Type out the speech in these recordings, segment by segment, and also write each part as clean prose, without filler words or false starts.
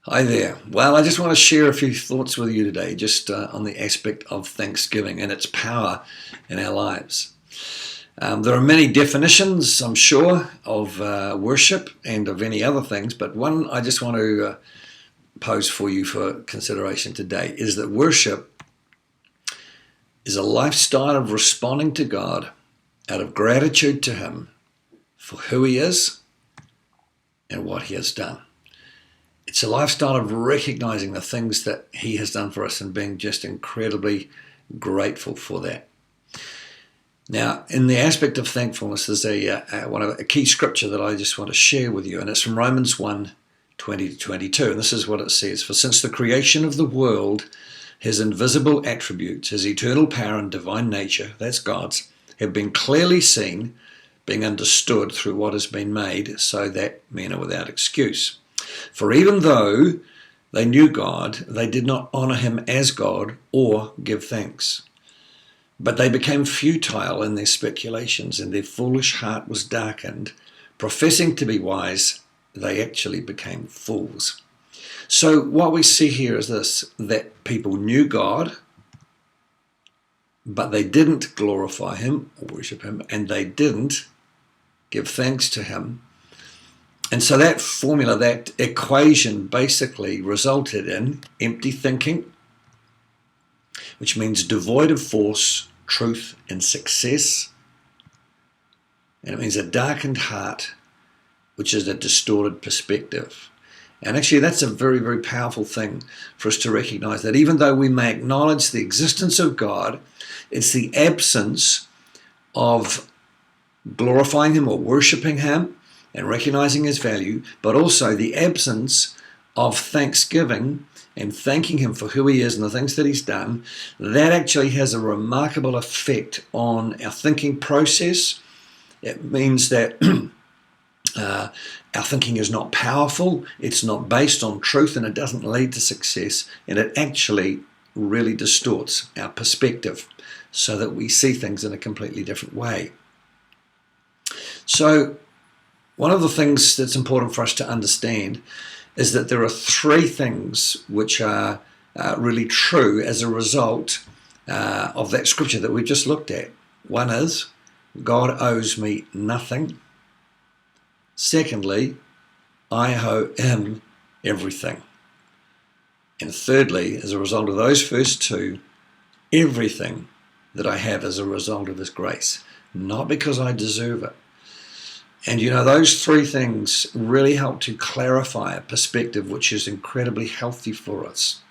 Hi there. Well, I just want to share a few thoughts with you today, just on the aspect of Thanksgiving and its power in our lives. There are many definitions, I'm sure, of worship and of any other things, but one I just want to pose for you for consideration today is that worship is a lifestyle of responding to God out of gratitude to Him for who He is and what He has done. It's a lifestyle of recognizing the things that He has done for us and being just incredibly grateful for that. Now, in the aspect of thankfulness, there's a key scripture that I just want to share with you, and it's from Romans 1:20-22. And this is what it says: "For since the creation of the world, His invisible attributes, His eternal power and divine nature," that's God's, "have been clearly seen, being understood through what has been made, so that men are without excuse. For even though they knew God, they did not honor Him as God or give thanks. But they became futile in their speculations, and their foolish heart was darkened. Professing to be wise, they actually became fools." So what we see here is this, that people knew God, but they didn't glorify Him or worship Him, and they didn't give thanks to Him. And so that formula, that equation basically resulted in empty thinking, which means devoid of force, truth, and success. And it means a darkened heart, which is a distorted perspective. And actually, that's a very, very powerful thing for us to recognize, that even though we may acknowledge the existence of God, it's the absence of glorifying Him or worshiping Him and recognizing His value, but also the absence of thanksgiving and thanking Him for who He is and the things that He's done. That actually has a remarkable effect on our thinking process. It means that our thinking is not powerful, it's not based on truth, and it doesn't lead to success, and it actually really distorts our perspective so that we see things in a completely different way. So one of the things that's important for us to understand is that there are three things which are really true as a result of that scripture that we just looked at. One is, God owes me nothing. Secondly, I owe Him everything. And thirdly, as a result of those first two, everything that I have is a result of His grace, not because I deserve it. And you know, those three things really help to clarify a perspective which is incredibly healthy for us.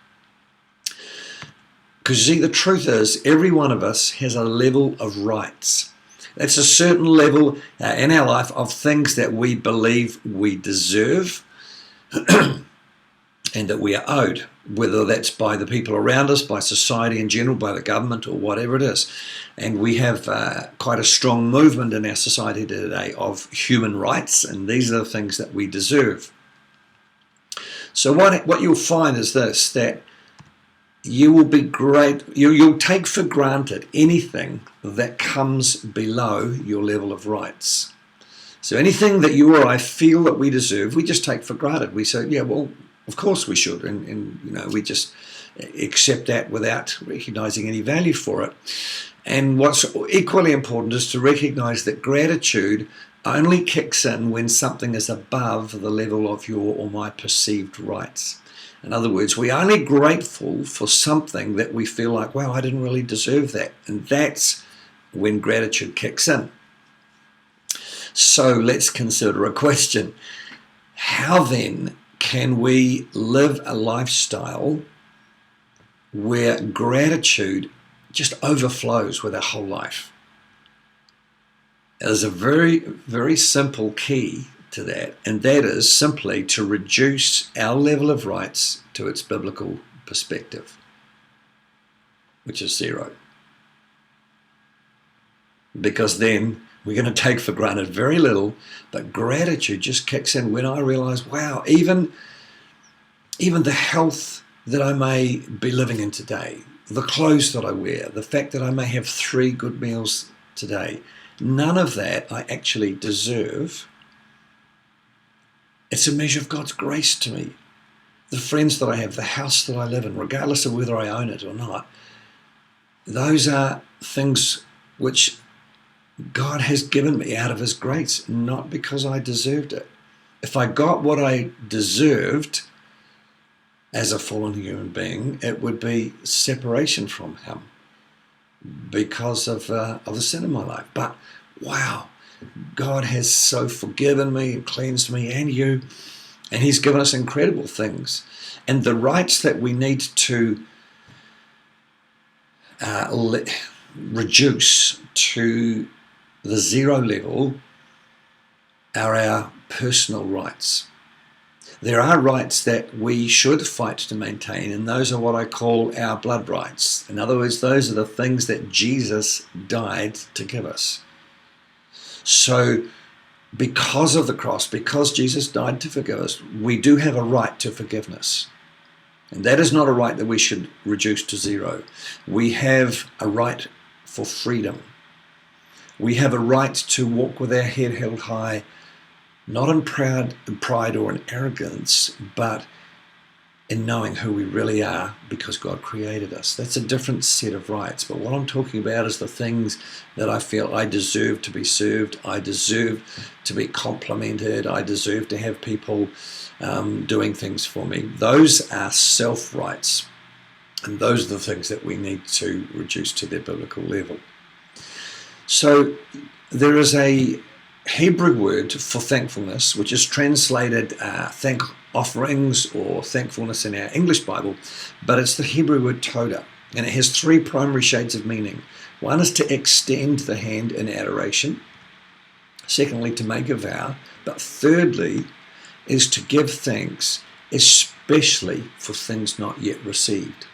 Because you see, the truth is, every one of us has a level of rights. That's a certain level in our life of things that we believe we deserve and that we are owed, whether that's by the people around us, by society in general, by the government, or whatever it is. And we have quite a strong movement in our society today of human rights, and these are the things that we deserve. So what you'll find is this, that you will be great, you'll take for granted anything that comes below your level of rights. So anything that you or I feel that we deserve, we just take for granted. We say, yeah, well, of course we should, and you know, we just accept that without recognizing any value for it. And what's equally important is to recognize that gratitude only kicks in when something is above the level of your or my perceived rights. In other words, we're only grateful for something that we feel like, wow, I didn't really deserve that. And that's when gratitude kicks in. So let's consider a question. How then can we live a lifestyle where gratitude just overflows with our whole life? There's a very, very simple key to that, and that is simply to reduce our level of rights to its biblical perspective, which is zero. Because then we're going to take for granted very little, but gratitude just kicks in when I realize, wow, even the health that I may be living in today, the clothes that I wear, the fact that I may have 3 good meals today, none of that I actually deserve. It's a measure of God's grace to me. the friends that I have, the house that I live in, regardless of whether I own it or not, those are things which God has given me out of his grace, not because I deserved it. If I got what I deserved as a fallen human being, it would be separation from him because of the sin in my life. But wow, God has so forgiven me and cleansed me and you, and he's given us incredible things. And the rights that we need to reduce to the zero level are our personal rights. There are rights that we should fight to maintain, and those are what I call our blood rights. In other words, those are the things that Jesus died to give us. So because of the cross, because Jesus died to forgive us, we do have a right to forgiveness. And that is not a right that we should reduce to zero. We have a right for freedom. We have a right to walk with our head held high, not in pride or in arrogance, but in knowing who we really are because God created us. That's a different set of rights. But what I'm talking about is the things that I feel I deserve to be served, I deserve to be complimented, I deserve to have people doing things for me. Those are self-rights, and those are the things that we need to reduce to their biblical level. So there is a Hebrew word for thankfulness, which is translated thank offerings or thankfulness in our English Bible, but it's the Hebrew word toda, and it has three primary shades of meaning. One is to extend the hand in adoration, secondly to make a vow, but thirdly is to give thanks, especially for things not yet received.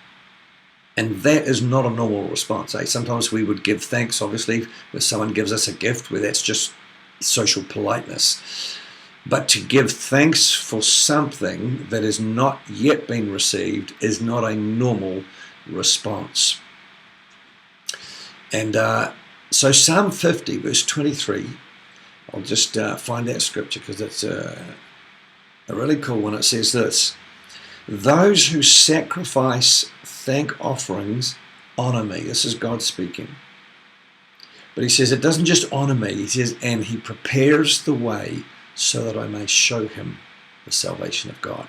And that is not a normal response. Sometimes we would give thanks, obviously, when someone gives us a gift, where that's just social politeness. But to give thanks for something that has not yet been received is not a normal response. And so Psalm 50, verse 23, I'll just find that scripture because it's a really cool one. It says this: those who sacrifice thank offerings honor me. This is God speaking. But he says it doesn't just honor me. He says, and he prepares the way so that I may show him the salvation of God.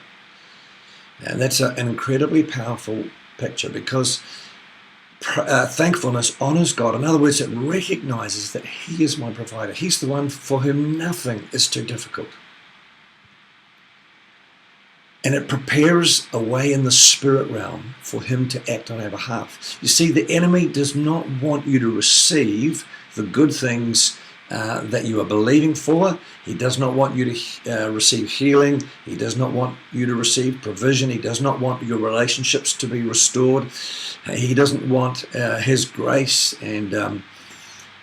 And that's an incredibly powerful picture, because thankfulness honors God. In other words, it recognizes that he is my provider. He's the one for whom nothing is too difficult. And it prepares a way in the spirit realm for him to act on our behalf. You see, the enemy does not want you to receive the good things that you are believing for. He does not want you to receive healing. He does not want you to receive provision. He does not want your relationships to be restored. He doesn't want his grace and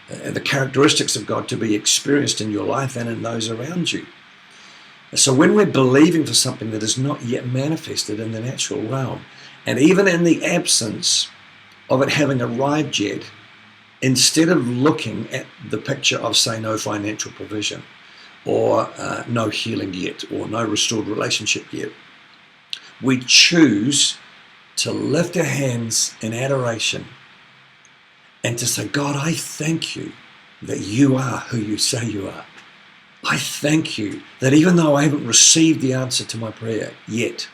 the characteristics of God to be experienced in your life and in those around you. So when we're believing for something that is not yet manifested in the natural realm, and even in the absence of it having arrived yet, instead of looking at the picture of, say, no financial provision, or no healing yet, or no restored relationship yet, we choose to lift our hands in adoration and to say, God, I thank you that you are who you say you are. I thank you that even though I haven't received the answer to my prayer yet,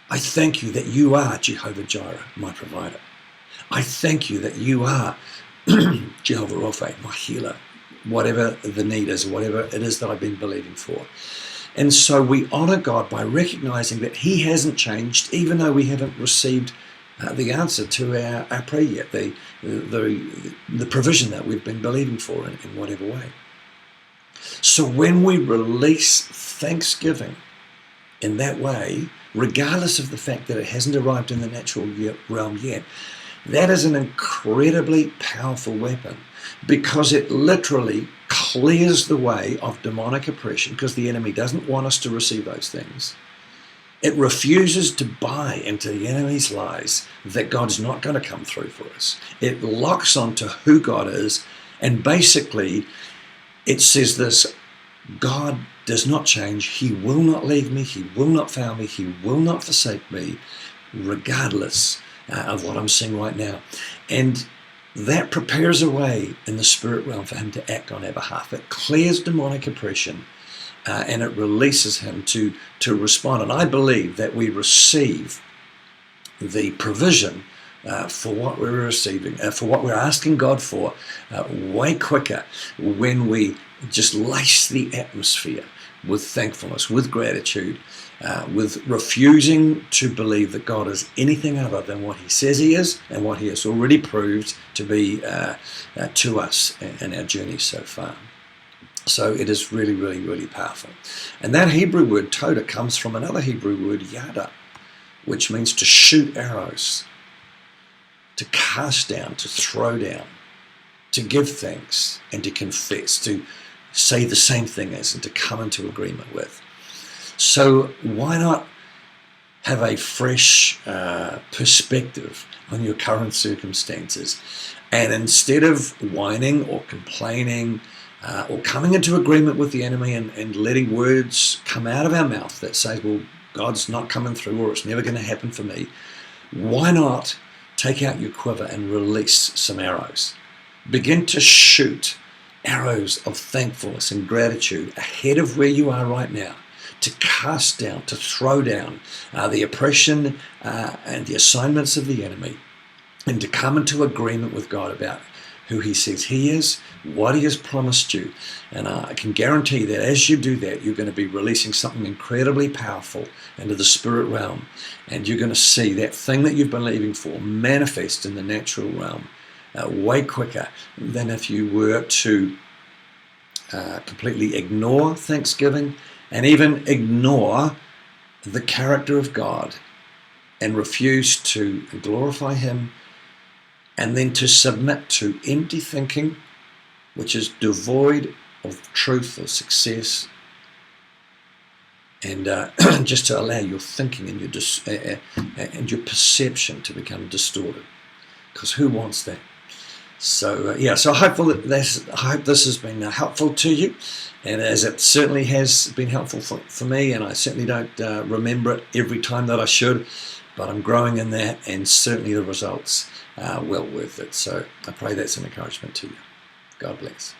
I thank you that you are Jehovah Jireh, my provider. I thank you that you are Jehovah Rapha, my healer, whatever the need is, whatever it is that I've been believing for. And so we honor God by recognizing that he hasn't changed, even though we haven't received the answer to our prayer yet, the provision that we've been believing for in whatever way. So when we release thanksgiving in that way, regardless of the fact that it hasn't arrived in the natural realm yet, that is an incredibly powerful weapon, because it literally clears the way of demonic oppression, because the enemy doesn't want us to receive those things. It refuses to buy into the enemy's lies that God's not going to come through for us. It locks onto who God is, and basically it says this: God does not change. He will not leave me. He will not fail me. He will not forsake me, regardless of what I'm seeing right now. And that prepares a way in the spirit realm for him to act on our behalf. It clears demonic oppression, and it releases him to respond. And I believe that we receive the provision for what we're receiving, for what we're asking God for, way quicker when we just lace the atmosphere with thankfulness, with gratitude, with refusing to believe that God is anything other than what he says he is and what he has already proved to be to us in our journey so far. So it is really, really, really powerful. And that Hebrew word toda comes from another Hebrew word yada, which means to shoot arrows, to cast down, to throw down, to give thanks, and to confess, to say the same thing as, and to come into agreement with. So why not have a fresh perspective on your current circumstances? And instead of whining or complaining or coming into agreement with the enemy and letting words come out of our mouth that say, well, God's not coming through, or it's never going to happen for me, why not take out your quiver and release some arrows? Begin to shoot arrows of thankfulness and gratitude ahead of where you are right now, to cast down, to throw down the oppression and the assignments of the enemy, and to come into agreement with God about who he says he is, what he has promised you. And I can guarantee that as you do that, you're going to be releasing something incredibly powerful into the spirit realm, and you're going to see that thing that you've been believing for manifest in the natural realm way quicker than if you were to completely ignore Thanksgiving and even ignore the character of God and refuse to glorify him, and then to submit to empty thinking, which is devoid of truth or success, and just to allow your thinking and your perception to become distorted. Because who wants that? So so I hope this has been helpful to you, and as it certainly has been helpful for me, and I certainly don't remember it every time that I should, but I'm growing in that, and certainly the results are well worth it. So I pray that's an encouragement to you. God bless.